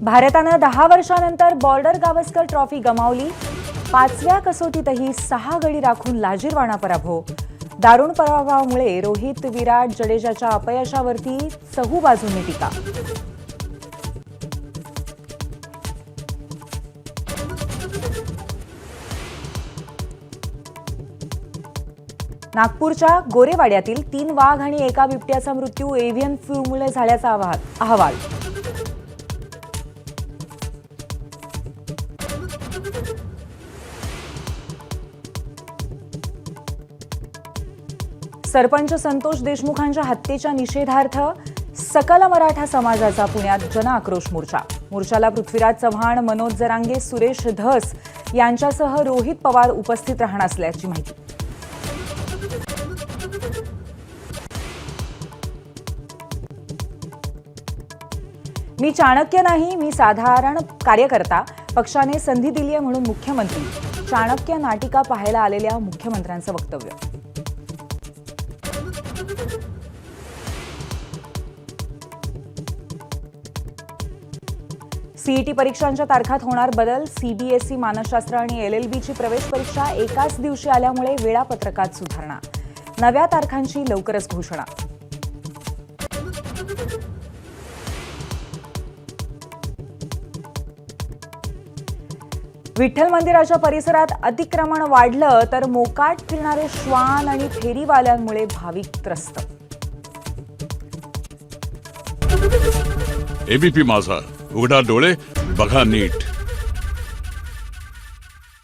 भारतानं 10 वर्षांनंतर border Gavaskar trophy गमावली। 5व्या कसोटीतही 6 गडी राखून लाजिरवाणा पराभव। दारुण पराभवामुळे रोहित, विराट, जडेजाच्या अपयशावरती चहूबाजूंनी टीका। नागपूरच्या गोरेवाड्यातील 3 वाघ आणि एका बिबट्याचा मृत्यू एव्हियन फ्लूमुळे झाल्याचा अहवाल। सरपंच संतोष देशमुखांच्या हत्येच्या निषेधार्थ सकल मराठा समाजाचा पुण्यात जनआक्रोश मोर्चा। मोर्चाला पृथ्वीराज चव्हाण, मनोज जरांगे, सुरेश धस यांच्यासह रोहित पवार उपस्थित राहणार असल्याची माहिती। मी चाणक्य नाही, मी साधारण कार्यकर्ता। पक्षाने संधी दिली आहे म्हणून मुख्यमंत्री। चाणक्य नाटिका पाहायला आलेल्या मुख्यमंत्र्यांचं वक्तव्य। सीईटी परीक्षांच्या तारखात होणार बदल। सीबीएसई मानसशास्त्र आणि एलएलबीची प्रवेश परीक्षा एकाच दिवशी आल्यामुळे वेळापत्रकात सुधारणा। नव्या तारखांची लवकरच घोषणा। विठ्ठल मंदिराच्या परिसरात अतिक्रमण वाढलं तर मोकाट फिरणारे श्वान आणि फेरीवाल्यांमुळे भाविक त्रस्त। एबीपी माझा, उघडा डोळे बघा नीट।